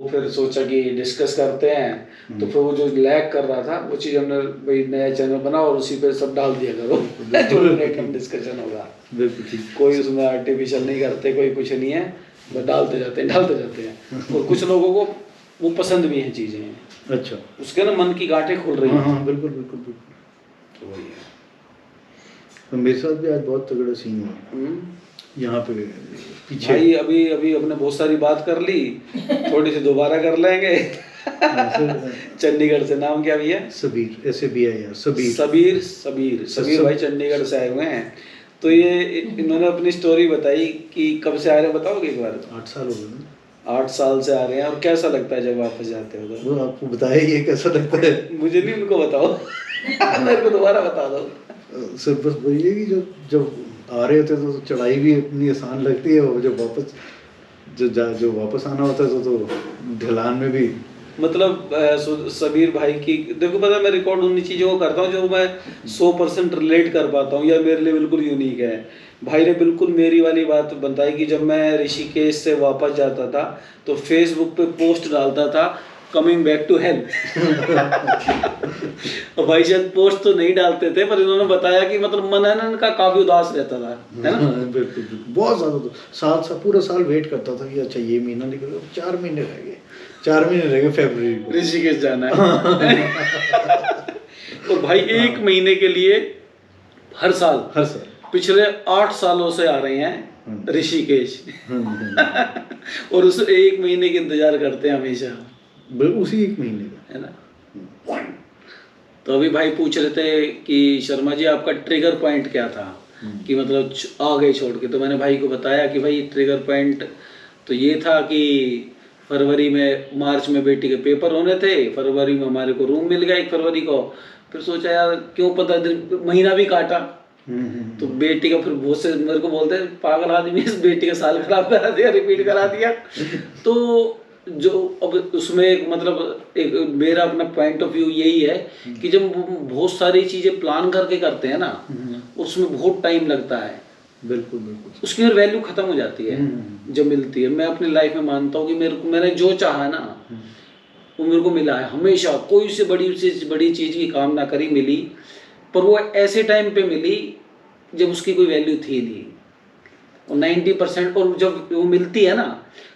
फिर सोचा कि डिस्कस करते हैं, तो फिर वो जो लैग कर रहा था वो चीज़ हमने भाई नया चैनल बना और उसी पे सब डाल दिया करो जो रेंडम डिस्कशन होगा। बिल्कुल ठीक। कोई उसमें आर्टिफिशियल नहीं करते, कोई कुछ नहीं है, बस डालते जाते हैं और कुछ लोगों को वो पसंद भी हैं चीज़ें। अच्छा, उसके ना मन की गांठें खुल रही हाँ हैं। हाँ बिल्कुल बिल्कुल बिल्कुल। तो वही है। तो मेरे साथ भी आज बहुत तगड़ा सीन हुआ हम्म। यहाँ पे पीछे। भाई अभी अभी हमने बहुत सारी बात कर ली, थोड़ी सी दोबारा कर लेंगे। चंडीगढ़ से, नाम क्या भैया? सबीर, ऐसे भी है यार, सबीर सबीर सबीर सबीर भाई चंडीगढ़ से आए हुए हैं। तो ये इन्होंने अपनी स्टोरी बताई कि कब से आ रहे हैं, बताओगे एक बार? 8 साल हो गए ना। 8 साल से आ रहे हैं। और कैसा लगता है जब वापस जाते हो तो? वो आपको बताया ये कैसा लगता है? मुझे नहीं, उनको बताओ। मेरे को दोबारा बता दो। सर बस वही है कि जब आ रहे होते तो चढ़ाई भी इतनी आसान लगती है, और जब वापस जो वापस आना होता है तो ढलान में भी मतलब सबीर भाई की देखो, पता है मैं रिकॉर्ड उन्हीं चीज़ों को करता हूँ जो मैं 100% रिलेट कर पाता हूँ या मेरे लिए बिल्कुल यूनिक है। भाई ने बिल्कुल मेरी वाली बात बताई कि जब मैं ऋषिकेश से वापस जाता था तो फेसबुक पे पोस्ट डालता था कमिंग बैक टू हेल्थ। और भाई शायद पोस्ट तो नहीं डालते थे, पर इन्होंने बताया कि मतलब मन का काफी उदास रहता था, है ना? बिल्कुल बिल्कुल, बहुत ज़्यादा। तो पूरा साल वेट करता था कि अच्छा ये महीना निकल गया, 4 महीने रह गए, 4 महीने रह गए फरवरी को ऋषिकेश जाना है। और भाई 1 महीने के लिए हर साल पिछले 8 सालों से आ रहे हैं ऋषिकेश। और उस 1 महीने के इंतजार करते हैं हमेशा, उसी 1 महीने का, है ना? तो अभी भाई पूछ रहे थे कि शर्मा जी आपका ट्रिगर पॉइंट क्या था कि मतलब आ गए छोड़ के। तो मैंने भाई को बताया कि भाई ट्रिगर पॉइंट तो ये था कि फरवरी में, मार्च में बेटी के पेपर होने थे, फरवरी में हमारे को रूम मिल गया 1 फरवरी को। फिर सोचा यार क्यों 15 दिन महीना भी काटा। तो बेटी का फिर बहुत से मेरे को बोलते हैं पागल आदमी, इस बेटी का साल खराब करा दिया, रिपीट करा दिया। तो जो अब उसमें एक मतलब एक मेरा अपना पॉइंट ऑफ व्यू यही है कि जब बहुत सारी चीजें प्लान करके करते हैं ना, उसमें बहुत टाइम लगता है। बिल्कुल बिल्कुल, उसकी फिर वैल्यू खत्म हो जाती है जब मिलती है। मैं अपनी लाइफ में मानता हूँ कि मैंने जो चाहा ना वो मेरे को मिला है हमेशा। कोई से बड़ी चीज की कामना करी, मिली, पर वो ऐसे टाइम पे मिली जब उसकी कोई वैल्यू थी नहीं। और 90% और जब वो मिलती है ना,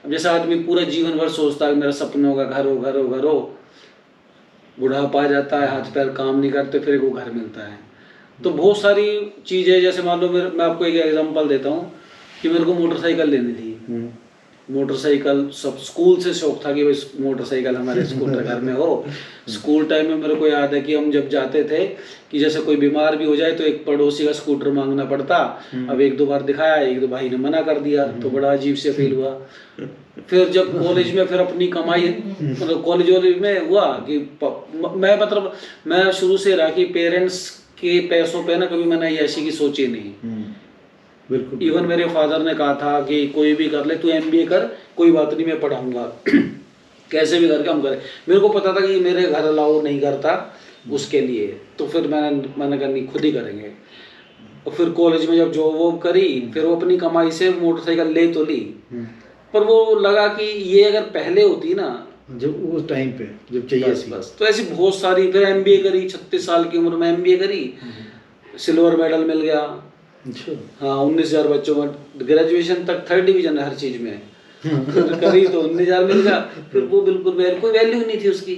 अब जैसा आदमी पूरा जीवन भर सोचता है मेरा सपनों का घर हो घर हो घर हो, बुढ़ापा आ जाता है, हाथ पैर काम नहीं करते, फिर वो घर मिलता है। तो बहुत सारी चीज़ें, जैसे मान लो मैं आपको एक एग्जांपल देता हूँ कि मेरे को मोटरसाइकिल लेनी थी। मोटरसाइकिल सब स्कूल से शौक था कि भाई मोटरसाइकिल हमारे स्कूल के घर में हो। स्कूल टाइम में मेरे को याद है कि हम जब जाते थे कि जैसे कोई बीमार भी हो जाए तो एक पड़ोसी का स्कूटर मांगना पड़ता। अब 1-2 बार दिखाया, 1-2 भाई ने मना कर दिया, तो बड़ा अजीब से फील हुआ। फिर जब कॉलेज में फिर अपनी कमाई, मतलब कॉलेज में हुआ कि मैं शुरू से रहा कि पेरेंट्स के पैसों पे ना कभी मैंने ऐसी की सोची नहीं। बिल्कुल। इवन मेरे फादर ने कहा था कि कोई भी कर ले, तू MBA कर, कोई बात नहीं मैं पढ़ाऊंगा। कैसे भी करके हम करें। मेरे को पता था कि मेरे घर अलाउ नहीं करता उसके लिए, तो फिर मैंने कहा नहीं, खुद ही करेंगे। और फिर कॉलेज में जब जॉब वॉब करी, फिर वो अपनी कमाई से मोटरसाइकिल ले तो ली, पर वो लगा कि ये अगर पहले होती ना, जब उस टाइम पे जब चाहिए बस। तो ऐसी बहुत सारी, फिर MBA करी, 36 साल की उम्र में MBA करी, सिल्वर मेडल मिल गया। अच्छा। हाँ, 19,000 बच्चों में, ग्रेजुएशन तक 3rd डिवीजन है हर चीज में। फिर करी तो 19,000 मिल गया। फिर वो बिल्कुल कोई वैल्यू नहीं थी उसकी।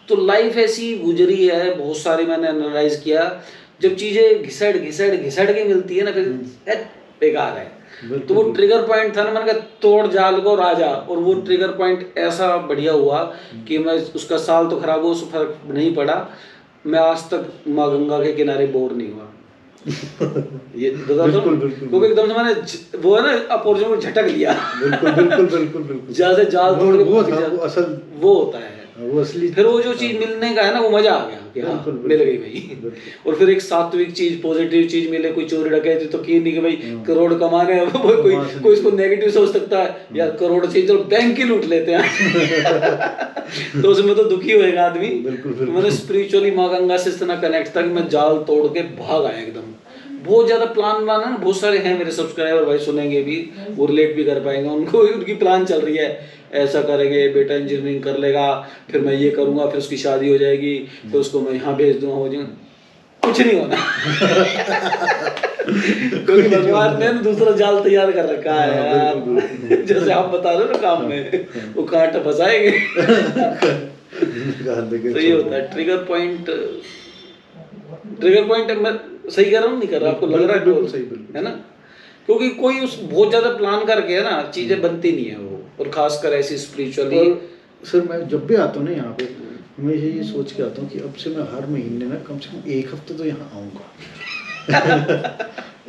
तो लाइफ ऐसी गुजरी है, बहुत सारी मैंने एनालाइज किया। जब चीजें घिसड़ के मिलती है ना, फिर बेकार है। तो वो ट्रिगर पॉइंट था ना, मैंने कहा तोड़ जाल को राजा। और वो ट्रिगर पॉइंट ऐसा बढ़िया हुआ कि मैं उसका साल तो खराब हुआ, उसको फर्क नहीं पड़ा। मैं आज तक माँ गंगा के किनारे बोर नहीं हुआ। ये बिल्कुल क्योंकि एकदम से मैंने वो है ना अपॉर्चुनिटी झटक लिया। बिल्कुल जैसे जाल तोड़ के वो असल वो होता है, वो असली। फिर वो जो चीज मिलने का है ना, वो मजा आ गया कि हाँ मिल गई भाई। और फिर एक सात्विक चीज, पॉजिटिव चीज मिले। कोई चोरी डकैती तो की नहीं कि भाई करोड़ कमाने हैं। कोई इसको नेगेटिव सोच सकता है, यार करोड़ चाहिए चलो बैंक ही लूट लेते हैं। तो उसमें तो दुखी होएगा आदमी। तो मैंने स्पिरिचुअली माँ गंगा से इतना कनेक्ट था कि मैं जाल तोड़ के भाग आया एकदम। बहुत ज़्यादा प्लान बनाना ना, बहुत सारे हैं मेरे सब्सक्राइबर भाई, सुनेंगे भी, वो रिलेट भी कर पाएंगे, उनको उनकी प्लान चल रही है, ऐसा करेंगे, बेटा इंजीनियरिंग कर लेगा, फिर मैं ये करूँगा, फिर उसकी शादी हो जाएगी, फिर उसको मैं यहाँ भेज दूँगा, हो जाएगा। कुछ नहीं होना। क्योंकि भगवान ने ना दूसरा जाल तैयार कर रखा है यार। जैसे आप बता रहे हो ना काम में, वो कांटा फंसाएंगे। तो ये होता है ट्रिगर पॉइंट। मैं सही कर रहा हूँ, नहीं कर रहा, आपको लग रहा है? बिल्कुल सही, बिल्कुल है ना, क्योंकि कोई उस बहुत ज्यादा प्लान करके है ना, चीजें बनती नहीं है वो, और खासकर ऐसी स्पिरिचुअली। सर मैं जब भी आता हूँ ना यहाँ पे, हमेशा ये सोच के आता हूँ कि अब से मैं हर महीने ना कम से कम एक हफ्ते तो यहाँ आऊँगा।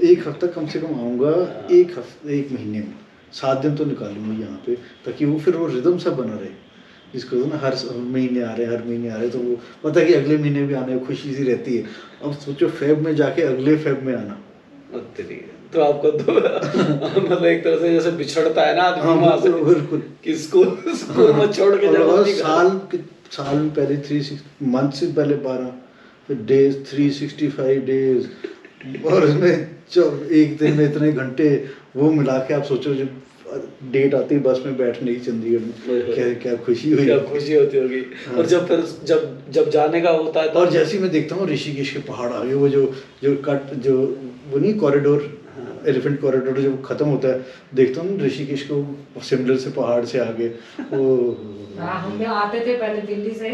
एक हफ्ता कम से कम आऊँगा, एक हफ्ते, एक महीने में 7 दिन तो निकालूंगा यहाँ पे, ताकि वो फिर वो रिदम सा बना रहे, जिसको ना हर महीने आ रहे, तो वो पता है कि अगले महीने भी आने में खुशी सी रहती है। अब सोचो फेब में जाके अगले फेब में आना, तो आपको तो मतलब एक तरह से जैसे बिछड़ता है ना आदमी। हाँ, वहाँ से बिल्कुल कि स्कूल में छोड़ के जाओ। साल में पहले 360 मंथ से पहले 12 फिर डेज 365 डेज, और इसमें जब एक दिन में इतने घंटे वो मिला के आप सोचो, जब डेट आती है बस में बैठने की चंडीगढ़ में, क्या खुशी हुई, क्या खुशी होती होगी। हाँ। और जब फिर जब जाने का होता है तो, और जैसे ही मैं देखता हूँ ऋषिकेश के पहाड़ आ गए, वो जो वो नहीं कॉरिडोर, एलिफेंट कॉरिडोर जो खत्म होता है, देखता हूँ ऋषिकेश को सिमलर से पहाड़ से आगे वो। हाँ, हम भी आते थे पहले दिल्ली से,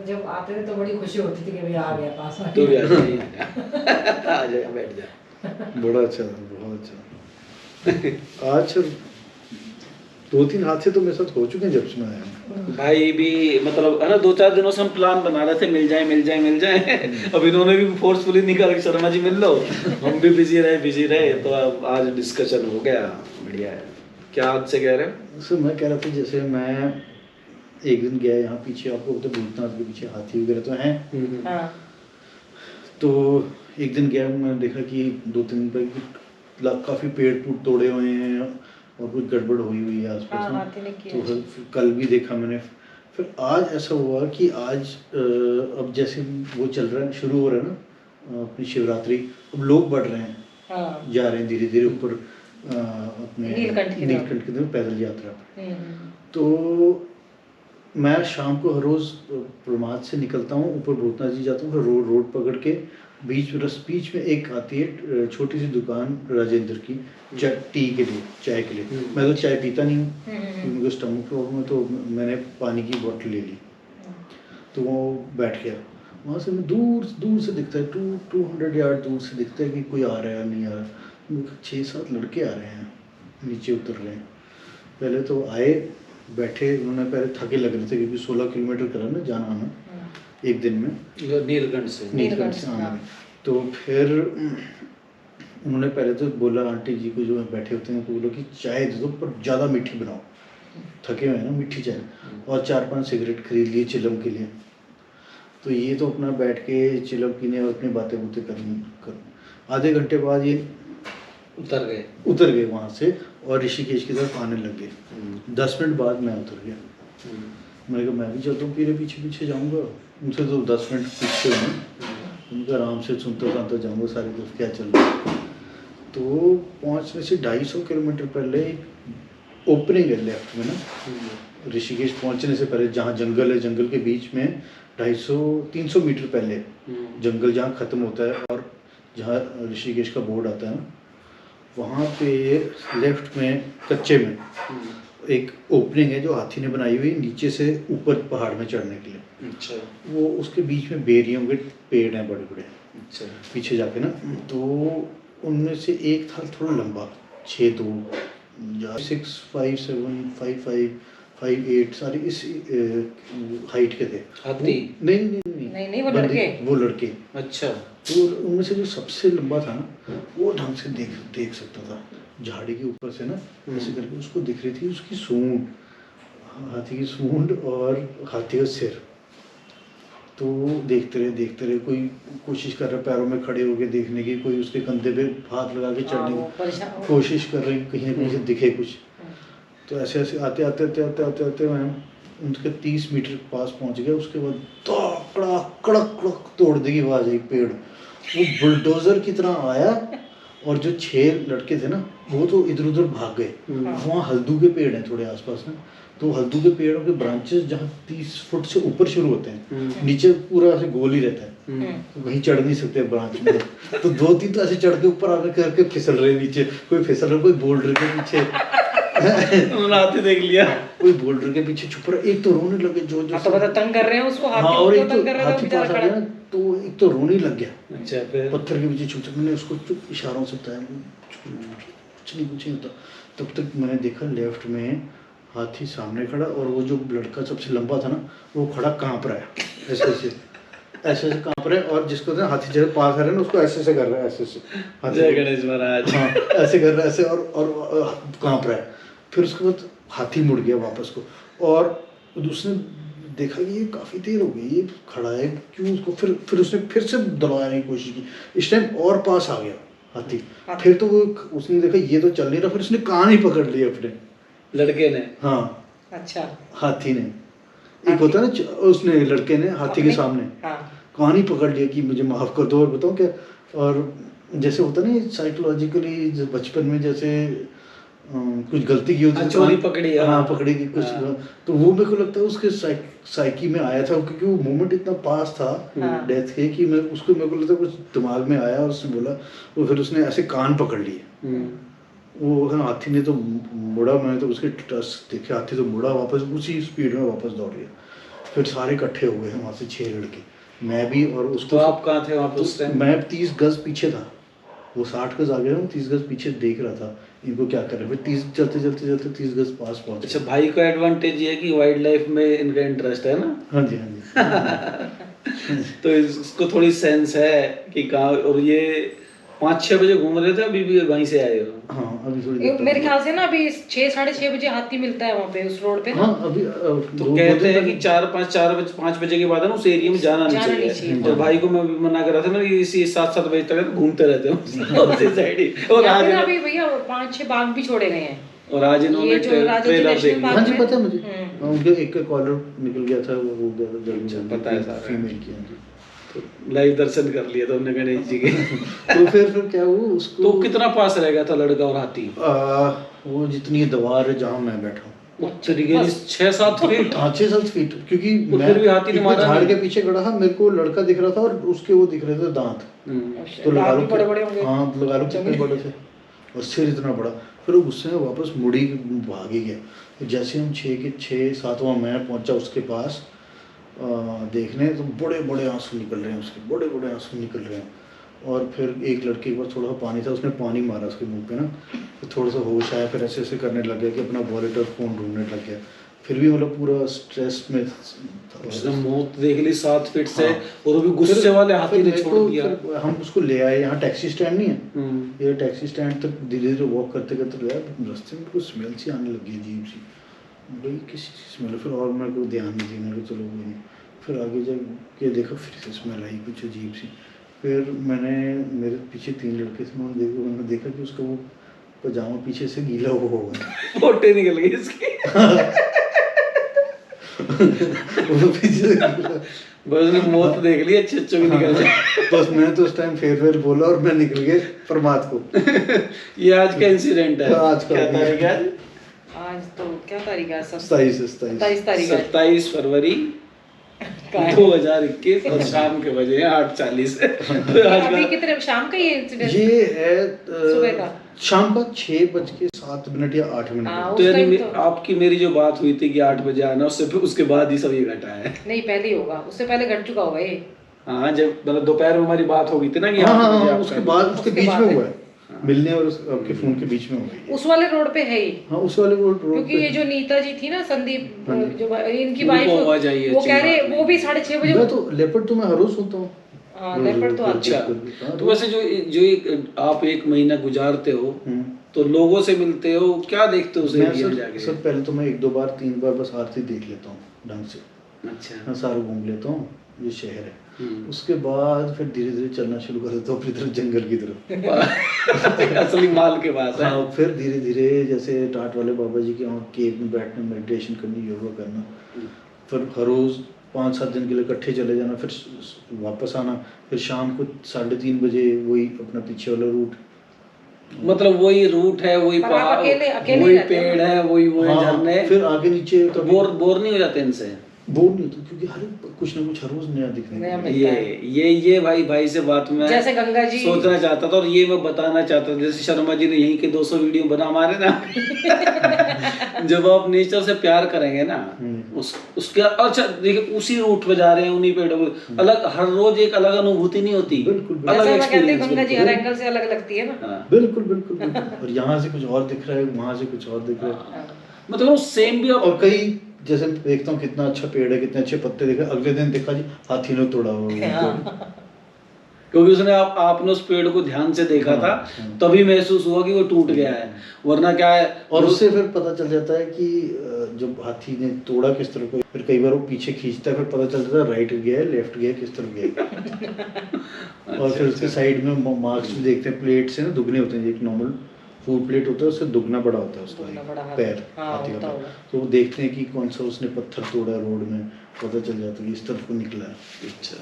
जब आते थे तो बड़ी खुशी होती थी कि भैया आ गया, पास आ तू भी गया। आ जाए बैठ जा। बड़ा अच्छा था, बहुत अच्छा। आज 2-3 हादसे तो मेरे साथ हो चुके हैं जब से मैं आया हूँ। भाई भी मतलब है ना, 2-4 दिनों से हम प्लान बना रहे थे, मिल जाए। अब इन्होंने भी फोर्सफुली नहीं कहा कि शर्मा जी मिल लो, हम भी बिजी रहे, तो अब आज डिस्कशन हो गया, बढ़िया है। क्या आज से कह रहे हो? सर मैं कह रहा था, जैसे मैं एक दिन गया यहाँ पीछे, आपको पता है भूतनाथ के पीछे हाथी वगैरह तो हैं। हाँ। तो एक दिन गया, मैंने देखा कि 2-3 दिन पर काफ़ी पेड़ तोड़े हुए हैं और कुछ गड़बड़ हुई है आसपास में। तो फिर कल भी देखा मैंने। फिर आज ऐसा हुआ कि आज अब जैसे वो चल रहा है, शुरू हो रहा है ना अपनी शिवरात्रि, अब लोग बढ़ रहे हैं, हाँ। जा रहे हैं धीरे धीरे ऊपर अपने नीलकंठ की तरफ पैदल यात्रा। तो मैं शाम को हर रोज़ प्रमाद से निकलता हूँ, ऊपर भूतनाथ जी जाता हूँ, फिर रोड पकड़ के बीच में एक आती है छोटी सी दुकान राजेंद्र की, टी के लिए, चाय के लिए। मैं तो चाय पीता नहीं हूँ क्योंकि मुझे स्टमक प्रॉब्लम है, तो मैंने पानी की बोतल ले ली। तो वो बैठ गया, वहाँ से मैं दूर से दिखता है, 200 यार्ड दूर से दिखता है कि कोई आ रहा है, नहीं आ रहा। 6-7 लड़के आ रहे हैं, नीचे उतर रहे हैं। पहले तो आए, बैठे, उन्होंने पहले थके लग रहे थे क्योंकि 16 किलोमीटर करा ना जाना आना एक दिन में, नीलकंठ से आना। तो फिर उन्होंने पहले तो बोला आंटी जी को जो बैठे होते हैं, तो बोला कि चाय दे दो पर ज़्यादा मीठी बनाओ, थके हुए हैं ना, मीठी चाय, और 4-5 सिगरेट खरीद लिए चिलम के लिए। तो ये तो अपना बैठ के चिलम पीने और अपनी बातें कर आधे घंटे बाद ये उतर गए वहाँ से और ऋषिकेश की तरफ आने लग गए। 10 मिनट बाद मैं उतर गया। मैंने कहा मैं भी चलता हूँ, तेरे पीछे जाऊँगा। उनसे तो 10 मिनट पीछे हूँ, उनका आराम से सुनता जाऊँगा सारी तरफ क्या चल रहा है। तो पहुँचने से 250 किलोमीटर पहले एक ओपनिंग है लेफ्ट में ना, ऋषिकेश पहुँचने से पहले जहाँ जंगल है, जंगल के बीच में 250-300 मीटर पहले जंगल जहाँ ख़त्म होता है और जहाँ ऋषिकेश का बोर्ड आता है ना, वहाँ पे लेफ्ट में कच्चे में एक ओपनिंग है जो हाथी ने बनाई हुई, नीचे से ऊपर पहाड़ में चढ़ने के लिए। अच्छा। वो उसके बीच में बेरियों के पेड़ हैं बड़े। अच्छा। पीछे जाके ना, तो उनमें से एक था थोड़ा लंबा, 6'2" या 6'5", 7", 5'5", 5'8", सारे इस हाइट के थे। हाथी? नहीं, वो लड़के। अच्छा। तो उनमें से जो सबसे लंबा था ना, वो ढंग से देख सकता था, झाड़ी के ऊपर से ना ऐसे करके उसको दिख रही थी उसकी सूंड, हाथी की सूंड और हाथी का सिर। तो देखते रहे, कोई कोशिश कर रहा पैरों में खड़े होके देखने की, कोई उसके कंधे पे हाथ लगा के चढ़ने की कोशिश कर रहे, कहीं कहीं से दिखे कुछ। तो ऐसे आते मैं उनके 30 मीटर के पास पहुंच गया। उसके बाद कड़क तोड़ देगी आवाज आई पेड़, वो बुलडोजर की तरह आया और जो 6 लड़के थे ना वो तो इधर उधर भाग गए। वहाँ हल्दू के पेड़ हैं थोड़े आसपास में, तो हल्दू के पेड़ों के ब्रांचेस जहाँ 30 फुट से ऊपर शुरू होते हैं, नीचे पूरा ऐसे गोल ही रहता है, तो कहीं चढ़ नहीं सकते ब्रांच में। तो 2-3 तो ऐसे चढ़ के ऊपर आकर करके फिसल रहे नीचे, कोई फिसल रहा, कोई बोल्डर के पीछे उन्होंने हाथी देख लिया, कोई बोल्डर के पीछे छुप रहा, एक तो रोने लगे जो तो मतलब तंग कर रहे हैं उसको, हाँ, और एक तो हाथी पास आ गया तो एक तो रोने लग गया। अच्छा, फिर पत्थर के पीछे छुप, मैंने उसको चुप इशारों से बताया कुछ नहीं होता। तब तक मैंने देखा लेफ्ट में हाथी सामने खड़ा और वो जो लड़का सबसे लंबा था ना वो खड़ा कांप रहा है, ऐसे ऐसे कांप रहा है, और जिसको ना हाथी जब पास आ रहा है ना उसको ऐसे कर रहा है, ऐसे जय गणेश महाराज, हाँ ऐसे कर रहा है ऐसे, और कांप रहा है। फिर उसके बाद हाथी मुड़ गया वापस को, और उसने देखा कि ये काफ़ी देर हो गई ये खड़ा है क्यों, उसको फिर उसने फिर से दबाने की कोशिश की, इस टाइम और पास आ गया हाथी। फिर तो वो उसने देखा ये तो चल नहीं रहा, फिर उसने कान ही पकड़ लिया अपने लड़के ने, हाँ अच्छा हाथी ने, एक होता है ना उसने लड़के ने हाथी के सामने कान ही पकड़ लिया कि मुझे माफ़ कर दो, और बताओ क्या। और जैसे होता है ना साइकोलॉजिकली बचपन में जैसे कुछ गलती की होती है, चोरी पकड़ी, हाँ पकड़ी की कुछ, तो वो मेरे को लगता है उसके साइकी में आया था, क्योंकि वो मोमेंट इतना पास था डेथ के कि मैं उसको, मेरे को लगता है कुछ दिमाग में आया और उसने बोला, वो फिर उसने ऐसे कान पकड़ लिए। वो हाथी ने तो मुड़ा, मैंने तो उसके टस देखे, हाथी तो मुड़ा वापस उसी स्पीड में वापस दौड़ गया। फिर सारे इकट्ठे हो गए वहाँ से 6 लड़के, मैं भी और उसको। तो आप कहाँ थे वहाँ पे उस टाइम? मैं 30 गज पीछे था, वो 60 गज आगे था, 30 गज पीछे देख रहा था इनको क्या कर रहे हैं। फिर 30 चलते 30 गज पास पहुँचे। अच्छा, भाई का एडवांटेज ये है कि वाइल्ड लाइफ में इनका इंटरेस्ट है ना। हाँ जी, हाँ जी। तो इसको थोड़ी सेंस है कि कहाँ, और ये 5-6 बजे घूम रहे थे, अभी भी वहीं से आए हो? हाँ अभी थोड़ी मेरे ख्याल से ना अभी 6-6:30 बजे हाथी मिलता है वहाँ पे उस रोड पे ना। हाँ अभी तो कहते हैं कि 5 बजे के बाद है ना उस एरिया में जाना नहीं चाहिए। तो भाई को मैं भी मना कर रहा था ना, इसी 7 बजे तक घूमते रहते हो उसी साइड ही। और आज अभी भैया 5-6 बाघ भी छोड़े गए हैं, और आज इन्होंने ट्रेलर देख लिया। हाँ जी पता है मुझे, उनके एक का कॉलर निकल गया था, वो हो गया था जल्दी, पता है सारा, फीमेल की। तो लाइव दर्शन कर लिए तो हमने गणेश जी के। तो फिर क्या हुआ उसको। तो कितना पास रह गया था लड़का और हाथी? वो जितनी दीवार है जहाँ मैं बैठा हूँ, 6-7 फीट, हाँ 6-7 फीट, क्योंकि मैं फिर भी हाथी ने मारा झाड़ के पीछे खड़ा था, मेरे को लड़का दिख रहा था और उसके वो दिख रहे थे दांत, तो लगा लो बड़े होंगे। हाँ लगा लो कितने बड़े थे, और सिर इतना बड़ा। फिर वो गुस्से में वापस मुड़ी भाग ही गया। जैसे हम 6-7वां मैं पहुंचा उसके पास देखने, तो बड़े बड़े आंसू निकल रहे हैं उसके, बड़े बड़े आंसू निकल रहे हैं। और फिर एक लड़के के पास थोड़ा सा पानी था, उसने पानी मारा उसके मुंह पे ना, तो थोड़ा सा होश आया, फिर ऐसे ऐसे करने लग गया कि अपना वॉलेट और फ़ोन ढूंढने लग गया। फिर भी मतलब पूरा स्ट्रेस में था। उसने मौत देख ली 7 फीट से, और वो भी गुस्से वाले हाथी ने छोड़ दिया। हम उसको ले आए, यहाँ टैक्सी स्टैंड नहीं है, ये टैक्सी स्टैंड तक धीरे धीरे वॉक करते करते गया। रास्ते में कुछ स्मेल सी आने लगी अजीब सी, भाई किसी की स्मेल। फिर और मेरे को ध्यान नहीं दी, मेरे को चलो कोई नहीं। फिर आगे जाके देखा, फिर से स्मेल आई कुछ अजीब सी। फिर मैंने, मेरे पीछे 3 लड़के थे, उन्होंने देखा कि उसका वो पजामा पीछे से गीला हुआ होगा, फोटे निकल गई इसकी। वो पीछे से गीला, बस उसने मौत देख ली, अच्छे की निकल गई। बस मैं तो उस टाइम फेयर बोला और मैं निकल गया परमात को। ये आज का इंसिडेंट है। आज का क्या तारीख है? आज तो क्या तारीख है? 27 तारीख है, 27 फरवरी 2021 और शाम के बजे 8:40। अभी कितने शाम का ये इंसिडेंट? ये है सुबह का, शाम का 6:07 या 8 तो यानी आपकी मेरी जो बात हुई थी कि 8 बजे आना, उसके बाद ही सब ये घटा है। नहीं पहले ही होगा, उससे पहले घट चुका होगा ये। हाँ, जब मतलब दोपहर में हमारी बात हो गई थी ना कि हाँ, उसके बाद उसके बीच में हुआ है, मिलने और आपके फोन के बीच में हो गई। उस वाले रोड पे है ही। हाँ उस वाले रोड क्योंकि ये जो नीता जी थी ना, संदीप जो इनकी उनको वाइफ, आवाज आई है, वो कह रहे वो भी 6:30 बजे। मैं तो लेपर्ड तो मैं हर रोज सुनता हूँ। हाँ लेपर्ड तो अच्छा। तो वैसे जो आप 1 महीना गुजारते हो तो लोगों से मिलते हो, क्या देखते हो उस एरिया में जाके? सर पहले तो मैं 1-2 बार 3 बार बस आरती देख लेता हूँ ढंग से। अच्छा, मैं सारा घूम लेता हूँ ये शहर है। उसके बाद फिर धीरे धीरे चलना शुरू कर देता हूँ अपनी तरफ, जंगल की तरफ। असली माल के पास है। हाँ, फिर धीरे धीरे जैसे टाट वाले बाबा जी के वहाँ केव में बैठना, मेडिटेशन करनी, योगा करना। फिर हर रोज 5-7 दिन के लिए इकट्ठे चले जाना, फिर वापस आना, फिर शाम को 3:30 बजे वही अपना पीछे वाला रूट। मतलब वही रूट है, वही पर आप पहाड़, अकेले वही रहते हो पेड़ है, वही झरने, फिर आगे नीचे तो बोर नहीं हो जाते इनसे? बोर नहीं होता, क्योंकि हर कुछ ना कुछ हर रोज नया दिखने नया को मिलता है। ये भाई से बात मैं जैसे गंगा जी सोचना चाहता था, और ये मैं बताना चाहता था, जैसे शर्मा जी ने यहीं के 200 वीडियो बना हमारे ना जब आप नेचर से प्यार करेंगे ना, उसके अच्छा देखिए उसी रूट पे जा रहे हैं, उन्हीं पेड़ों पे, अलग हर रोज एक अलग अनुभूति नहीं होती, बिल्कुल अलग जैसे मैं कहती हूँ गंगा जी हर एक्सपीरियंस। एंगल से अलग लगती है ना। बिल्कुल बिल्कुल बिल्कुल। और यहाँ से कुछ और दिख रहा है, वहाँ से कुछ और दिख रहा है, मतलब सेम भी और कई जैसे देखता हूँ कितना अच्छा पेड़ है, कितने अच्छे पत्ते दिखे, अगले दिन देखा जी हाथी ने तोड़ा हुआ है। क्योंकि उसने आपने उस पेड़ को ध्यान से देखा था, तभी महसूस हुआ कि वो टूट गया है, वरना क्या है। और उससे फिर पता चल जाता है कि जब हाथी ने तोड़ा किस तरह को, फिर कई बार वो पीछे खींचता है, फिर पता चल जाता है राइट गया है लेफ्ट गया है, किस तरफ गया। और फिर उसके साइड में मार्क्स भी देखते हैं, प्लेट से ना दुगने होते हैं, एक नॉर्मल फूड प्लेट होता है उससे दुगना बड़ा होता है उसका पैर, हाथी का पैर। तो वो देखते हैं कि कौन सा उसने पत्थर तोड़ा रोड में, पता चल जाता है कि इस तरफ को निकला है। अच्छा,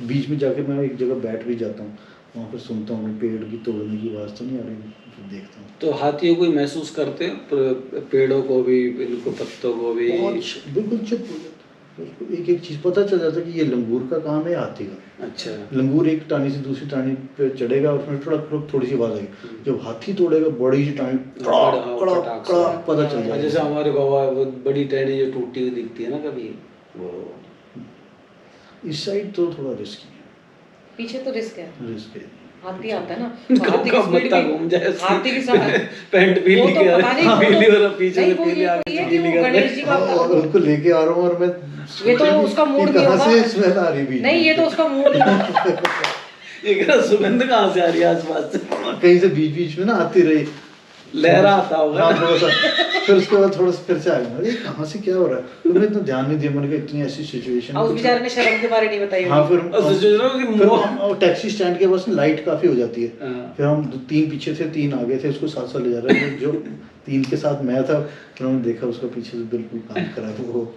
बीच में जाके मैं एक जगह बैठ भी जाता हूँ, वहाँ पर सुनता हूँ पेड़ की तोड़ने की आवाज़ तो नहीं आ रही, फिर देखता हूँ। तो हाथियों को महसूस करते हैं, पेड़ों को भी, बिल्कुल पत्तों को भी, बिल्कुल चुप हो जाता है, एक एक चीज़ पता चल जाता है कि ये लंगूर का काम है, हाथी का। अच्छा, लंगूर एक टानी से दूसरी टानी पे चढ़ेगा और फिर थोड़ी सी आवाज़ आएगी, जब हाथी तोड़ेगा बड़ी सी टानी कड़ाक पता चल जाएगा। जैसे हमारे गवा वो बड़ी टहनी जो टूटी हुई दिखती है ना कभी, वो इस साइड तो थोड़ा रिस्की है, पीछे तो रिस्क है, रिस्क है। हाथी आता है ना, तो हाथी की स्पीड भी घूम जाए, हाथी की साथ पैंट पीली वो तो के पता नहीं, वो पीली तो- और पीछे नहीं, से वो पीली ये आगे तो से ये कि पीली वो कर गणेश जी का और उनको लेके आ रहा हूँ और मैं ये तो उसका मूड भी कहाँ होगा। से स्मेल आ रही भी नहीं, ये तो उसका मूड ये क्या सुगंध कहाँ से आ रही है आसपास से? कहीं से बीच बीच में ना आती रही, लहरा आता होगा। हाँ थोड़ा सा, फिर उसके बाद थोड़ा सा फिर से आ गया, अरे कहाँ से क्या हो रहा है, तो मैं इतना ध्यान नहीं दिया, मैंने कहा इतनी ऐसी सिचुएशन उस बेचारे ने शर्म के बारे नहीं बताई हाँ होगी। फिर हम टैक्सी स्टैंड के पास लाइट काफी हो जाती है, हाँ। फिर हम 3 पीछे थे, 3 आगे थे, उसको साथ साथ ले जा रहे थे, जो 3 के साथ मैं था, फिर हमने देखा उसका पीछे से बिल्कुल काम करा था वो।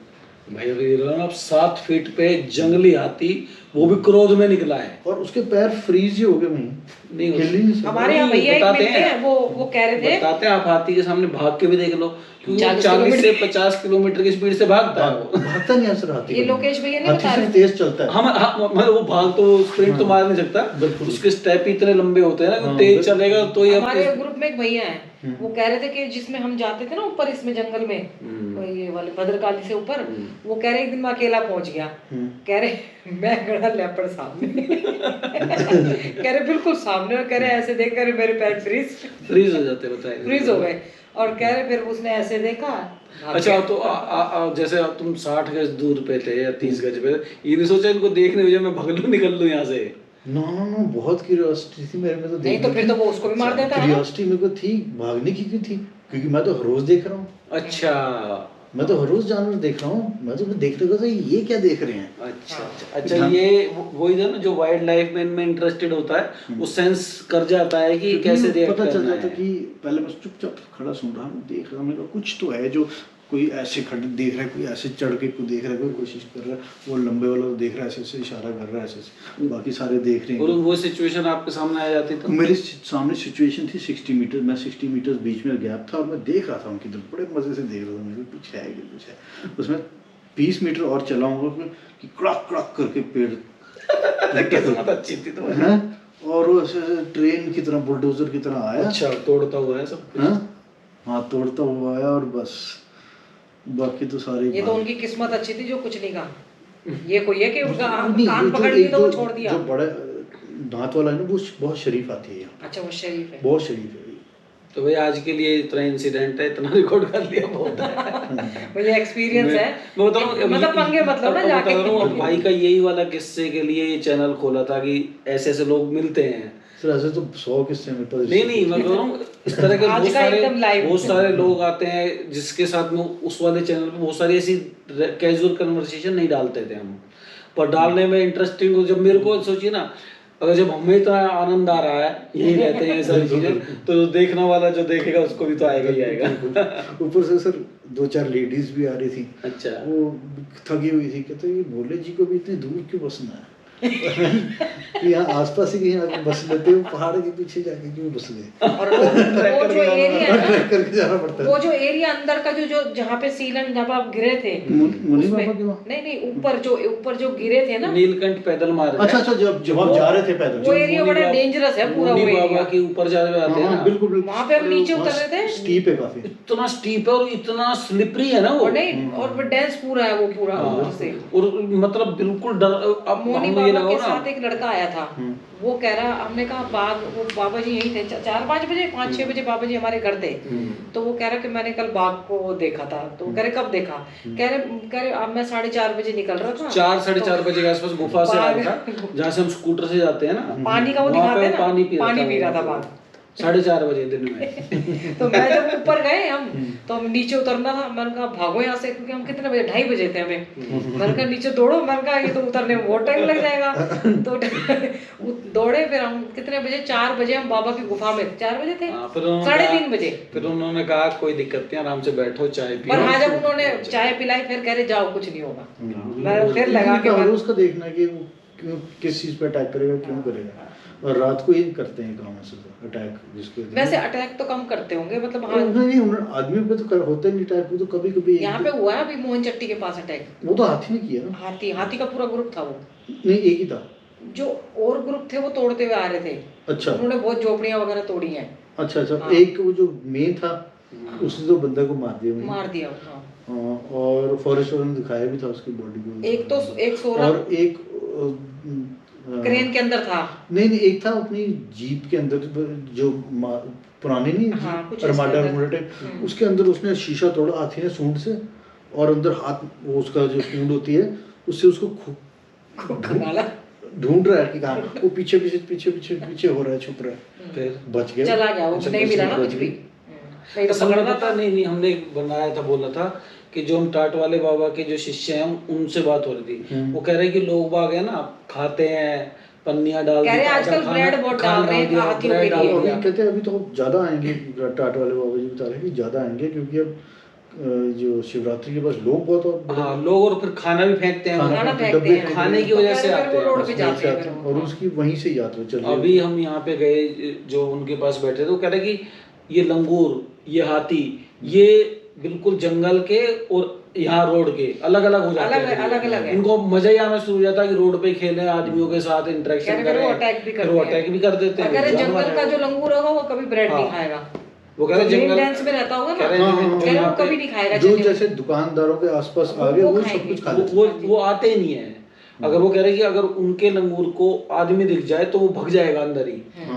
भाई अभी अब 7 फीट पे जंगली हाथी, वो भी क्रोध में निकला है, और उसके पैर फ्रीज ही हो गए वहीं, नहीं हिल ही नहीं सकते। हमारे यहाँ भैया एक बताते मिलते हैं, वो कह रहे थे, बताते हैं, आप हाथी के सामने भाग के भी देख लो, क्योंकि 40 40 से 50 किलोमीटर की स्पीड से भागता है वो। भागता नहीं असर हाथी, ये लोकेश भैया नहीं हाथी बता से रहे। तेज चलता है। मतलब वो भाग तो स्प्रिंट तो मार नहीं सकता, बिल्कुल। उसके स्टेप ही इतने लंबे होते हैं ना कि हाँ, तेज चलेगा तो ये हमारे ग्रुप में एक भैया है, वो कह रहे थे कि जिसमें हम जाते थे ना ऊपर इसमें जंगल में, ये वाले भद्रकाली से ऊपर, वो कह रहे एक दिन मैं अकेला पहुंच गया, कह रहे मैं खड़ा लेपर्ड सामने कह रहे बिल्कुल सामने, और कह रहे ऐसे देख कर मेरे पैर फ्रीज हो जाते, बताए फ्रीज हो गए, और कह रहे फिर उसने ऐसे देखा। अच्छा, तो जैसे अब तुम 60 गज दूर पे थे या 30 गज पे, ये नहीं सोचा इनको देखने हुए मैं भाग लूं, निकल लूं यहाँ से? नो बहुत क्यूरियोसिटी थी मेरे में, तो नहीं तो फिर तो वो उसको भी मार देता है ना। क्यूरियोसिटी मेरे को थी, भागने की क्यों थी, क्योंकि मैं तो हर रोज देख रहा हूँ, अच्छा, मैं तो हर रोज जानवर देख रहा हूँ, मैं तो देख रहा था ये क्या देख रहे हैं। अच्छा ये वही था ना जो वाइल्ड लाइफ में इनमें इंटरेस्टेड होता है, वो सेंस कर जाता है कि कैसे रिएक्ट पता चल करना जाता है। कि पहले मैं चुपचाप खड़ा सुन रहा हूँ, देख रहा हूँ, मैंने कहा कुछ तो है, जो कोई ऐसे खड़े देख रहा है, कोई ऐसे चढ़ के कोई देख रहा है, कोई कोशिश कर रहा है, वो लंबे वाला तो देख रहा है, ऐसे ऐसे इशारा कर रहा है, ऐसे ऐसे, बाकी सारे देख रहे और हैं। वो सिचुएशन आपके सामने आ जाती तो मेरे सामने सिचुएशन थी 60 मीटर, मैं 60 मीटर बीच में गैप था और मैं देख रहा था उनकी तरफ, बड़े मजे से देख रहा था, मेरे कुछ है कि कुछ है, उसमें 20 मीटर और चलाऊंगा कि कड़क कड़क करके पेड़ किस्मत अच्छी थी तो है, और वो ऐसे ट्रेन की तरह, बुलडोजर की तरह आया। अच्छा, तोड़ता हुआ है सब कुछ। हाँ तोड़ता हुआ आया, और बस बाकी तो सारे ये तो उनकी किस्मत अच्छी थी जो कुछ नहीं कहा, ये कोई है कि उनका नहीं, कान जो पकड़ एक ली तो वो जो- छोड़ दिया। जो बड़ा दांत वाला है ना, वो बहुत शरीफ आती है यहाँ, अच्छा, वो शरीफ है, बहुत शरीफ है। तो भाई आज के लिए इतना इंसिडेंट है, इतना रिकॉर्ड कर लिया, बहुत है। मुझे एक्सपीरियंस है, मैं बता रहा हूँ, मतलब पंगे मत लो ना अब बता जाके। रहा हूँ, अब भाई का यही वाला किस्से के लिए ये चैनल खोला था कि ऐसे ऐसे लोग मिलते हैं। सर ऐसे तो 100 किस्से मेरे पास। नहीं मैं कह रहा हूँ इस तरह के आज का एकदम live। बहुत सारे लोग आते हैं जिसके साथ में उस वाले चैनल पे बहुत सारी ऐसी कैजुअल कन्वर्सेशन नहीं डालते थे हम, पर डालने में इंटरेस्टिंग, जब मेरे को सोचिए ना, अगर जब हमें इतना आनंद आ रहा है, यही रहते हैं ये सारी चीजें, तो देखने वाला जो देखेगा उसको भी तो आएगा ही आएगा। ऊपर से सर 2-4 लेडीज भी आ रही थी। अच्छा। वो थकी हुई थी, कहते ये भोले जी को भी इतनी दूर क्यों बसना है? यहाँ आसपास ही कहीं आके बस लेते हो, पहाड़ के पीछे जाके क्यों बस गए? और वो जो एरिया है ट्रैक करके जाना पड़ता है। वो जो एरिया अंदर का जो जहाँ पे सीलन जब आप गिरे थे, मुनि बाबा के वहाँ? नहीं ऊपर जो गिरे थे ना, नीलकंठ पैदल मार रहे अच्छा जब आप जा रहे थे पैदल, वो एरिया बड़ा डेंजरस है पूरा। वो मुनि बाबा एरिया के ऊपर जाते आते हैं ना, बिल्कुल वहाँ पे हम नीचे उतर रहे थे, स्टीप है काफी, इतना स्टीप है और इतना स्लिपरी है ना वो, और नहीं और वो डेंस पूरा है वो पूरा ऊपर से, और मतलब बिल्कुल डर। अब मोनी हम ये बाबा के लगाओ साथ ना, एक लड़का आया था, वो कह रहा, हमने कहा बाघ, वो बाबा जी यही थे 4-5 बजे 5-6 बजे बाबा जी हमारे घर थे, तो वो कह रहा कि मैंने कल बाघ को देखा था। तो कह रहे कब देखा? कह रहे अब मैं 4:30 बजे निकल रहा था, 4-4:30 बजे के आसपास गुफा से आया था, जहाँ से हम स्कूटर से जाते हैं ना, पानी का वो वहाँ दिखाते पे हैं ना, पानी पी रहा था बाघ 4:30 बजे दिन में। तो मैं जब ऊपर गए हम, तो हम नीचे उतरना था, मैंने कहा भागो यहाँ से, क्योंकि हम कितने बजे 2:30 बजे थे हमें, मैंने कहा नीचे दौड़ो, मैंने कहा ये तो उतरने में बहुत टाइम लग जाएगा। तो दौड़े, फिर हम कितने बजे, 4 बजे हम बाबा की गुफा में, 4 बजे थे, 3:30 बजे। फिर उन्होंने कहा कोई दिक्कत नहीं, आराम से बैठो, चाय पियो। पर हाँ जब उन्होंने चाय पिलाई, फिर कह रहे जाओ कुछ नहीं होगा। मैं फिर लगा के उसका देखना कि वो क्यों, किस चीज पे अटैक करेगा, क्यों करेगा, और रात को ही करते हैं काम से अटैक, जिसको वैसे अटैक तो कम करते होंगे, मतलब हाँ नहीं आदमी पे तो होता ही नहीं अटैक, वो तो कभी कभी यहाँ पे हुआ है अभी मोहन चट्टी के पास अटैक, वो तो हाथी ने किया ना, हाथी का पूरा ग्रुप था वो, नहीं एक ही था, जो और ग्रुप थे वो तोड़ते हुए आ रहे थे। अच्छा उन्होंने बहुत झोपड़ियां वगैरह तोड़ी हैं। अच्छा हाँ। एक वो जो मेन था उसने तो बंदा को मार दिया हाँ। और फॉरेस्ट वालों ने दिखाया भी था उसकी बॉडी को, एक सो रहा, और एक क्रेन के अंदर था, नहीं एक था अपनी जीप के अंदर, जो पुरानी नहीं अरमाडा टाइप, उसके अंदर उसने शीशा तोड़ा हाथी ने सूंड से, और अंदर हाथ वो उसका जो सूंड होती है उससे उसको ढूंढ रहा है कि कहाँ, वो पीछे हो रहा है, छुप रहा है, फिर बच गया, चला गया, वो नहीं मिला ना कुछ भी। नहीं तो पकड़ पता नहीं हमने बनाया था, बोला था कि जो हम टाट वाले बाबा के जो शिष्य हैं उनसे बात हो रही थी, वो कह रहे कि लोग बाग है ना खाते हैं, पन्नियां डाल कह रहे आजकल ब्रेड बहुत डाल रहे हैं हाथियों के लिए, कहते हैं अभी तो ज्यादा आएंगे, टाट वाले बाबा जी बता रहे हैं कि ज्यादा आएंगे, क्योंकि अब जो शिवरात्रि के पास लोग बहुत, हाँ लोग, और फिर खाना भी फेंकते हैं, खाने की वजह से आते हैं, रोड पे जाते हैं, और उसकी वहीं से यात्रा चल रही है। अभी हम यहाँ पे गए, जो उनके पास बैठे थे, वो कह रहे कि ये लंगूर, ये हाथी, ये बिल्कुल जंगल के और यहाँ रोड के अलग अलग हो जाते हैं, अलग अलग है। उनको मजा ही आना शुरू हो जाता है कि रोड पे खेलें, आदमियों के साथ इंटरेक्शन करें, अटैक भी कर देते हैं। अगर जंगल का जो लंगूर होगा वो कभी ब्रेड नहीं खाएगा, वो कह रहे जंगल डांस में रहता होगा ना, वो कभी नहीं खाएगा, जो जैसे दुकानदारों के आसपास आ गए वो सब कुछ खा लेते हैं, वो आते ही नहीं है। अगर वो कह रहे कि अगर उनके लंगूर को आदमी दिख जाए तो वो भग जाएगा अंदर ही,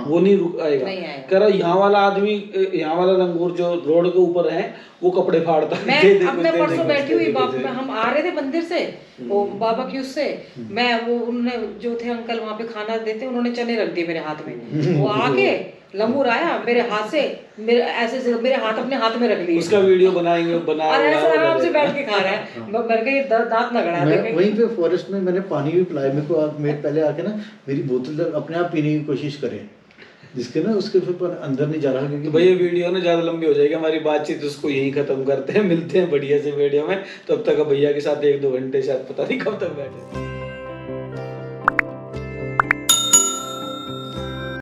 वो नहीं रुक आएगा। कह रहा यहाँ वाला आदमी, यहाँ वाला लंगूर जो रोड के ऊपर है वो कपड़े फाड़ता है। मैं अपने परसों बैठी हुई हम आ रहे थे मंदिर से, वो बाबा की उससे, मैं वो उन्होंने जो थे अंकल वहाँ पे खाना देते, उन्होंने चने रख दिए मेरे हाथ में, वो आके लंगूर आया मेरे हाथ से, मेरे हाथ अपने हाथ में रख लिए, उसका वीडियो बनाएंगे, और ऐसे आराम से बैठ के खा रहा है, मेरे के दांत न गड़ा दे। वहीं पे फॉरेस्ट में मैंने पानी भी पिलाया, मेरे पहले आके ना मेरी बोतल अपने आप पीने की कोशिश करे, जिसके ना उसके फिर अंदर नहीं जा रहा, क्योंकि भाई ये वीडियो ना ज्यादा लंबी हो जाएगी हमारी बातचीत, उसको यहीं खत्म करते हैं, मिलते हैं बढ़िया से वीडियो में, तब तक भैया के साथ 1-2 घंटे शायद पता नहीं कब तक बैठे।